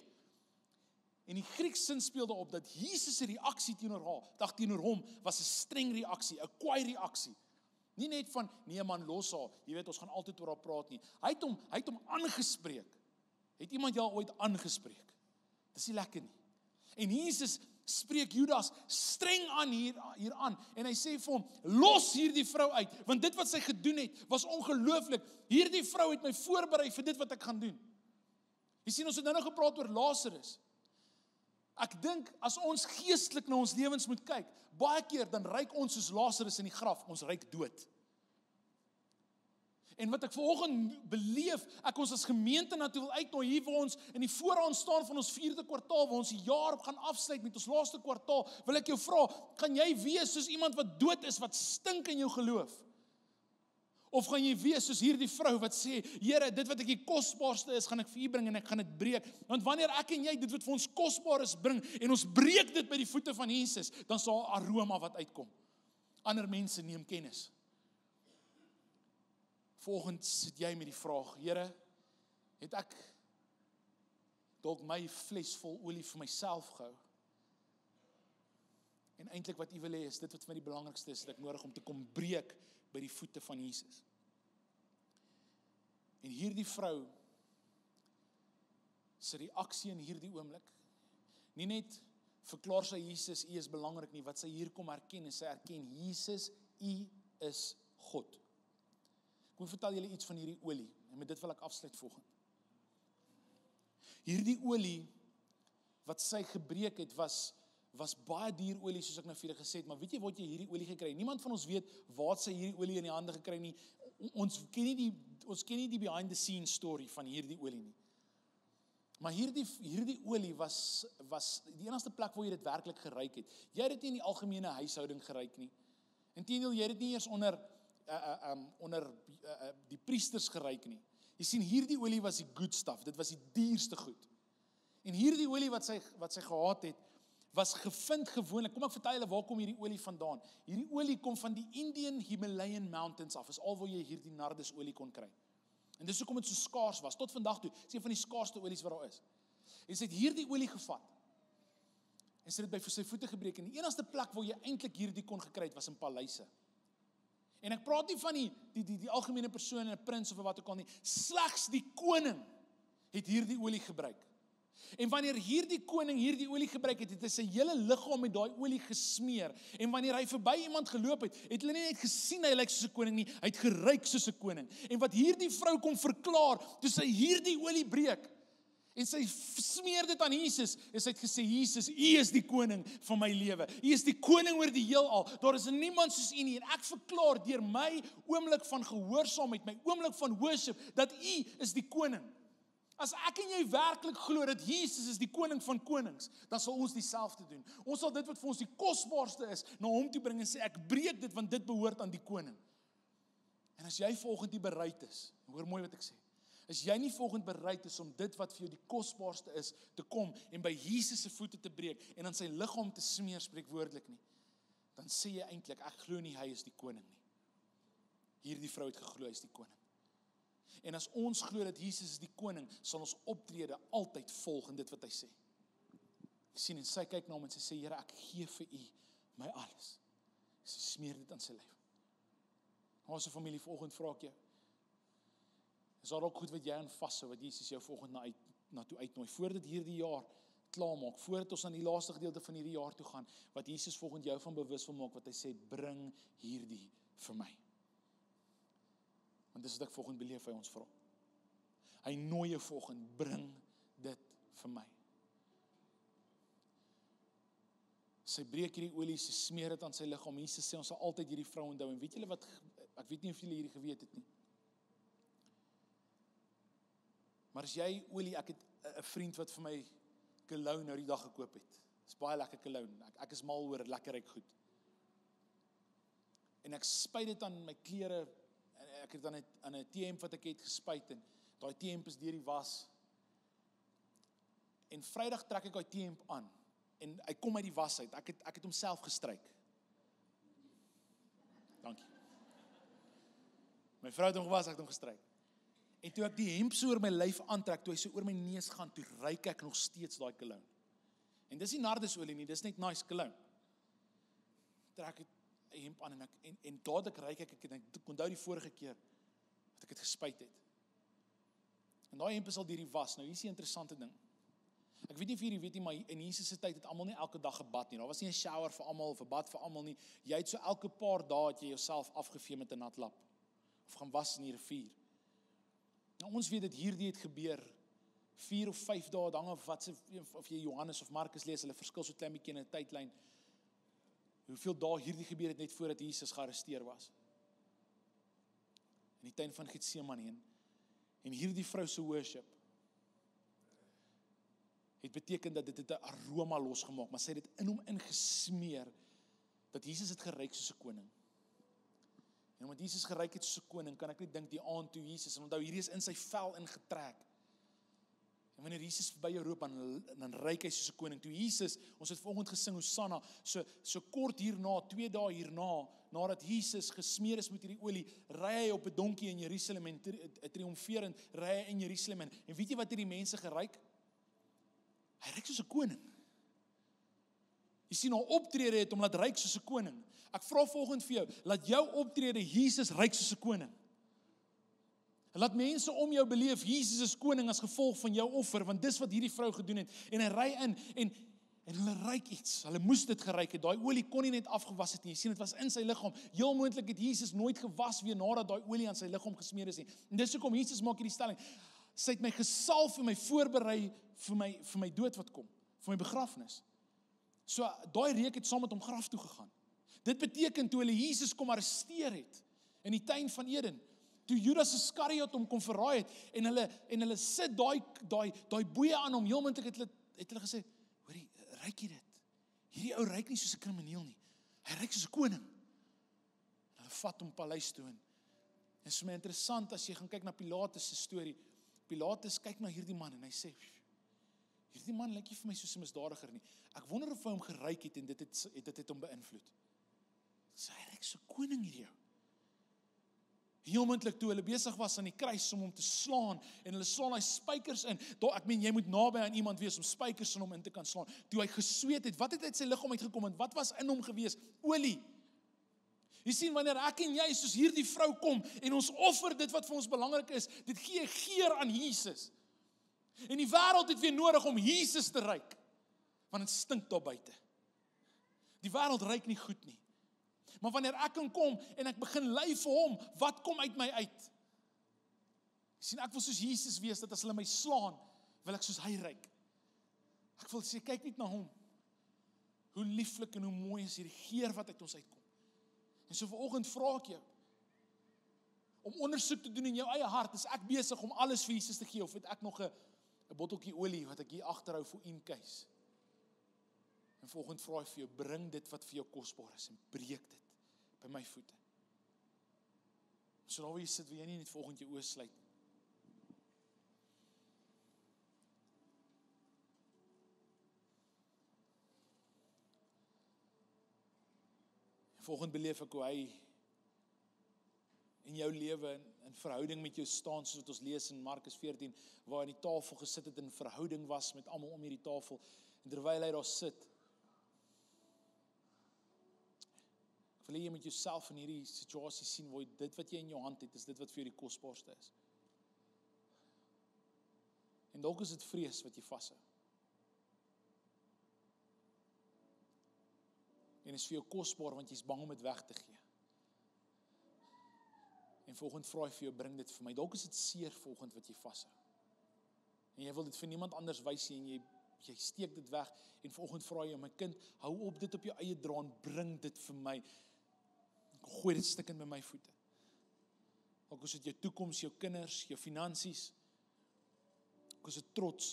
En die Grieks sin speel daarop, dat Jesus se reaksie teenoor hom, was 'n streng reaksie, 'n kwaai reaksie. Nie net van, nee man, los haar, jy weet, ons gaan altyd oor haar praat nie. Hy het hom aangespreek. Het iemand jou ooit aangespreek? Dis nie lekker nie. En Jesus spreek Judas streng aan hier aan, en hy sê vir hom, los hierdie vrou uit, want dit wat sy gedoen het, was ongelooflik. Hierdie vrou het my voorberei vir dit wat ek gaan doen. Jy sien, ons het nou gepraat oor Lazarus. Ek dink, as ons geestelik na ons lewens moet kyk, baie keer dan ryk ons soos Lazarus in die graf, ons ryk dood. En wat ek vanoggend beleef, ek ons as gemeente na toe wil uitnooi, hier waar ons in die vooraan staan van ons 4de kwartaal, waar ons die jaar op gaan afsluit met ons laaste kwartaal, wil ek jou vra, gaan jy wees soos iemand wat dood is, wat stink in jou geloof? Of gaan jy wees soos hierdie vrou wat sê, Here, dit wat ek die kosbaarste is, gaan ek vir U bring en ek gaan dit breek. Want wanneer ek en jy dit wat vir ons kosbaar is bring, en ons breek dit by die voete van Jesus, dan sal 'n aroma wat uitkom. Ander mense neem kennis. Volgende sit jy met die vraag, Here, het ek dalk my fles vol olie vir myself gehou? En eintlik wat U wil hê is, dit wat vir my die belangrikste is, dat ek nodig om te kom breek by die voete van Jesus. En hierdie vrou se reaksie in hierdie oomblik, nie net verklaar sy Jesus, U is belangrik nie, wat sy hier kom erken, en sy erken, Jesus, U is God. Ek moet vertel julle iets van hierdie olie, en met dit wil ek afsluit volgende. Hierdie olie, wat sy gebreek het, was baie duur olie, soos ek nou vir julle gesê het, maar weet jy wat jy hierdie olie gekry? Niemand van ons weet waar sy hierdie olie in die hande gekry nie. Ons ken nie die behind the scenes story van hierdie olie nie. Maar hierdie olie was die enigste plek waar jy dit werklik geruik het. Jy het dit nie in die algemene huishouding geruik nie. Inteendeel, jy het dit nie eers onder die priesters geruik nie. Jy sien, hierdie olie was die good stuff, dit was die duurste goed. En hierdie olie wat sy gehad het, was gevind gewoonlik. Kom ek vertel julle, waar kom hierdie olie vandaan? Hierdie olie kom van die Indian Himalayan Mountains af, is al waar jy hierdie nardesolie kon kry. En dis hoekom dit so skaars was, tot vandag toe, is een van die skaarsste olies wat daar is. En sy het hierdie olie gevat, en sy het dit by sy voete gebreek, en die enigste plek waar jy eintlik hierdie kon gekry het, was in paleise. En ek praat nie van die algemene persoon, 'n prins of wat ook al nie, slegs die koning het hierdie olie gebruik. En wanneer hierdie koning hierdie olie gebruik het, het hy sy hele liggaam met daai olie gesmeer. En wanneer hy verby iemand geloop het, het hulle nie net gesien hy lyk soos 'n koning nie, hy het geruik soos 'n koning. En wat hierdie vrou kom verklaar, toe sy hierdie olie breek, en sy smeer dit aan Jesus, en sy het gesê, Jesus, U is die koning van my lewe. U is die koning oor die heelal. Daar is niemand soos U nie. En ek verklaar deur my oomblik van gehoorsaamheid, my oomblik van worship, dat U is die koning. As ek en jy werklik glo dat Jesus is die koning van konings, dan sal ons dieselfde doen. Ons sal dit wat vir ons die kosbaarste is, na hom toe bring en sê, ek breek dit, want dit behoort aan die koning. En as jy volgend nie bereid is, hoor mooi wat ek sê, as jy nie volgend bereid is om dit wat vir jou die kosbaarste is, te kom en by Jesus se voete te breek, en aan sy liggaam te smeer, spreekwoordelik nie, dan sê jy eintlik, ek glo nie hy is die koning nie. Hierdie vrou het geglo hy is die koning. En as ons glo dat Jesus is die koning, sal ons optrede altyd volg in dit wat hy sê. Ek sien, en sy kyk na hom en sy sê, Here, ek gee vir U my alles. Sy smeer dit aan sy lyf. Ons familie, vanoggend vra ek jou, Is daar ook goed wat jy aan vashou, wat Jesus jou volgende na toe uitnooi, voordat hierdie jaar klaarmaak, voordat ons aan die laaste gedeelte van hierdie jaar toe gaan, wat Jesus volgende jou van bewus wil maak, wat hy sê, bring hierdie vir my. Want dis wat ek volgende beleef hy ons vra. Hy nooi jou volgende, bring dit vir my. Sy breek hierdie olie, sy smeer dit aan sy liggaam. Jesus sê, ons sal altyd hierdie vrou onthou. En weet julle wat, ek weet nie of julle hierdie geweet het nie. Maar as jy olie, ek het 'n vriend wat vir my cologne nou die dag gekoop het. Dis baie lekker cologne. Ek is mal oor lekker ryk goed. En ek spuit dit aan my klere, en ek het dan aan 'n T-hemp wat ek het gespuit, en daai T-hemp is deur die was. En Vrydag trek ek daai T-hemp aan, en hy kom uit die was uit. Ek het hom self gestryk. Dankie. My vrou het hom gewas, ek het hom gestryk. En toe ek die hemp so oor my lyf aantrek, toe hy so oor my neus gaan, toe ruik ek nog steeds daai cologne. En dis nie nardesolie nie, dis net nice cologne. Trek ek 'n hemp aan en dadelik ruik ek en ek onthou die vorige keer wat ek het gespuit het. En daai hemp is al deur die was. Nou hier is die interessante ding. Ek weet nie of julle weet nie, maar in Jesus se tyd het almal nie elke dag gebad nie. Daar was nie 'n shower vir almal of 'n bad vir almal nie. Jy het so elke paar dae het jy jouself afgevee met 'n nat lap of gaan was in die rivier. Nou ons weet dit hierdie het gebeur 4 of 5 dae, hang af of jy Johannes of Markus lees, hulle verskil so klein bietjie in 'n tydlyn. Hoeveel dae hierdie gebeur het net voordat Jesus gearresteer was. In die tuin van Getsemane en hierdie vrou se worship het beteken dat dit het 'n aroma losgemaak, maar sy het dit in hom ingesmeer, dat Jesus het geruik soos 'n koning. En omdat Jesus geruik het soos 'n koning, kan ek net dink die aand toe Jesus, en onthou hierdie is in sy vel ingetrek. En wanneer Jesus by jou roep, dan ruik hy soos 'n koning. Toe Jesus, ons het vanoggend gesing Hosanna, so kort hierna, 2 dae hierna, nadat Jesus gesmeer is met hierdie olie, ry hy op 'n donkie in Jerusalem en triomferend ry hy in Jerusalem en weet jy wat hierdie mense geruik? Hy ruik soos 'n koning. Jy sien, haar optrede het hom laat ruik soos 'n koning. Ek vra volgende vir jou, laat jou optrede Jesus ruik soos 'n koning. Laat mense om jou beleef, Jesus is koning as gevolg van jou offer, want dis wat hierdie vrou gedoen het. En hy ry in, en hulle ruik iets. Hulle moes dit geruik het. Daai olie kon nie net afgewas het nie. Jy sien, dit was in sy liggaam. Heel moontlik het Jesus nooit gewas weer nadat daai olie aan sy liggaam gesmeer is nie. En dis hoekom Jesus maak hierdie stelling. Sy het my gesalf en my voorberei vir my dood wat kom, vir my begrafnis. So daai reuk het saam met hom graf toe gegaan. Dit beteken toe hulle Jesus kom arresteer het in die tuin van Eden, toe Judas Iskariot hom kom verraai het en hulle sit daai boeie aan hom, heel moontlik het hulle gesê, hoorie, ruik jy dit? Hierdie ou ruik nie soos 'n krimineel nie. Hy ruik soos 'n koning. En hulle vat hom paleis toe in. En is vir my interessant as jy gaan kyk na Pilatus se storie. Pilatus kyk na hierdie man en hy sê, hierdie man lyk nie vir my soos 'n misdadiger nie. Ek wonder of hy hom geruik het en dit het hom beïnvloed. Sy ryk so koning hierdie ou. Heel moontlik toe hulle besig was aan die kruis om hom te slaan en hulle slaan hy spykers in. Ek meen jy moet naby aan iemand wees om spykers in hom in te kan slaan. Toe hy gesweet het, wat het uit sy liggaam uitgekom en wat was in hom gewees? Olie. Jy sien, wanneer ek en jy soos hierdie vrou kom en ons offer dit wat vir ons belangrik is, dit gee geur aan Jesus. En die wêreld het weer nodig om Jesus te ruik, want dit stink daar buite. Die wêreld ruik nie goed nie. Maar wanneer ek kan kom en ek begin ly vir hom, wat kom uit my uit? Jy sien, ek wil soos Jesus wees, dat as hulle my slaan, wil ek soos hy ruik. Ek wil sê, kyk net na hom. Hoe lieflik en hoe mooi is hierdie geur wat uit ons uitkom. En so vanoggend vra ek jou, om ondersoek te doen in jou eie hart, is ek besig om alles vir Jesus te gee, of het ek nog 'n botteltjie olie wat ek hier agterhou vir in case. En volgende vra ek vir jou, bring dit wat vir jou kosbaar is en breek dit by my voete. So daar waar jy sit, wil jy nie net volgende jou oë sluit. Volgende beleef ek hoe hy in jou lewe in verhouding met jou staan, soos wat ons lees in Markus 14, waar hy aan die tafel gesit het en in verhouding was met almal om hierdie tafel, en terwyl hy daar sit, ek wil jy met jouself in hierdie situasie sien, waar dit wat jy in jou hand het, is dit wat vir jou die kosbaarste is. En dalk is dit vrees wat jy vashou. En is vir jou kosbaar want jy's bang om dit weg te gee. En volgende vra hy vir jou, bring dit vir my. Dalk is dit seer volgende wat jy vashou. En jy wil dit vir niemand anders wys nie, en jy steek dit weg, en volgende vra jy, my kind, hou op dit op jou eie dra en bring dit vir my. Gooi dit stikkend by my voete. Dalk is dit jou toekoms, jou kinders, jou finansies. Dalk is dit trots.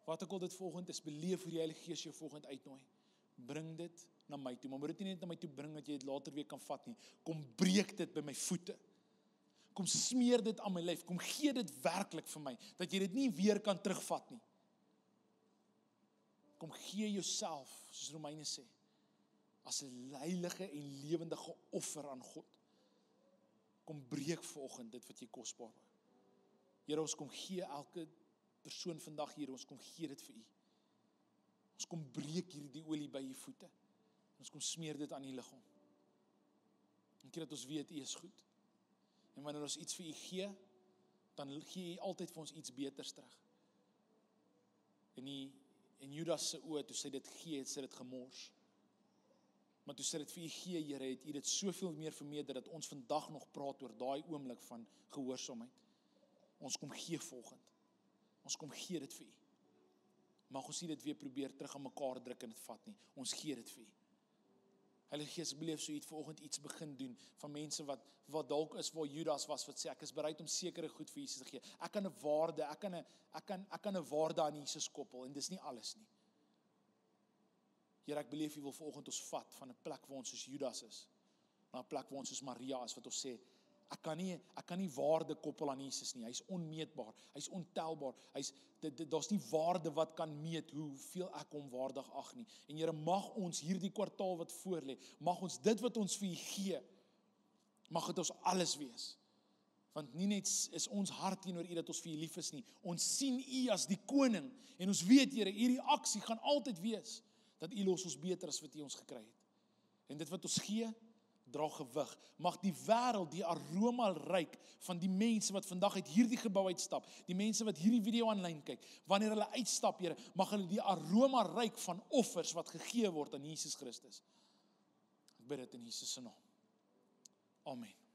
Wat ek al dit volgende is, beleef hoe die Heilige Gees jou volgende uitnooi. Bring dit na my toe, maar moet dit nie net na my toe bring, dat jy dit later weer kan vat nie. Kom breek dit by my voete. Kom smeer dit aan my lyf, kom gee dit werklik vir my, dat jy dit nie weer kan terugvat nie. Kom gee jouself, soos Romeine sê, as 'n heilige en lewendige offer aan God. Kom breek vanoggend dit wat jy kosbaar is. Here, ons kom gee elke persoon vandag hier, ons kom gee dit vir U. Ons kom breek hierdie olie by U voete. Ons kom smeer dit aan U liggaam. En keer dat ons weet U is goed. En wanneer ons iets vir U gee, dan gee U altyd vir ons iets beters terug. En Judas se oë, toe sy dit gee, het sy dit gemors. Maar toe sy dit vir U gee, Here, het U dit soveel meer vermeerder, dat ons vandag nog praat oor daai oomblik van gehoorsaamheid. Ons kom gee volgend. Ons kom gee dit vir U. Mag ons nie dit weer probeer terug aan mekaar druk en dit vat nie. Ons gee dit vir U. Heilige Gees, beleef so iets vanoggend iets begin doen van mense wat dalk is waar Judas was, wat sê ek is bereid om sekere goed vir Jesus te gee. Ek kan 'n waarde, ek kan 'n waarde aan Jesus koppel en dis nie alles nie. Here, ek beleef U wil vanoggend ons vat van 'n plek waar ons soos Judas is, na 'n plek waar ons soos Maria is, wat ons sê, ek kan nie waarde koppel aan Jesus nie. Hy's onmeetbaar, hy's ontelbaar. Daar's nie waarde wat kan meet hoeveel ek hom waardig ag nie. En Here, mag ons hierdie kwartaal wat voor lê, mag ons dit wat ons vir U gee, mag dit ons alles wees. Want nie net is ons hart teenoor U dat ons vir U lief is nie. Ons sien U as die koning en ons weet, Here, hierdie aksie gaan altyd wees dat U los ons beter as wat U ons gekry het. En dit wat ons gee, dra gewig. Mag die wêreld die aroma ruik van die mense wat vandag uit hierdie gebou uitstap, die mense wat hierdie video aanlyn kyk, wanneer hulle uitstap, Here, mag hulle die aroma ruik van offers wat gegee word aan Jesus Christus. Ek bid dit in Jesus se naam. Amen.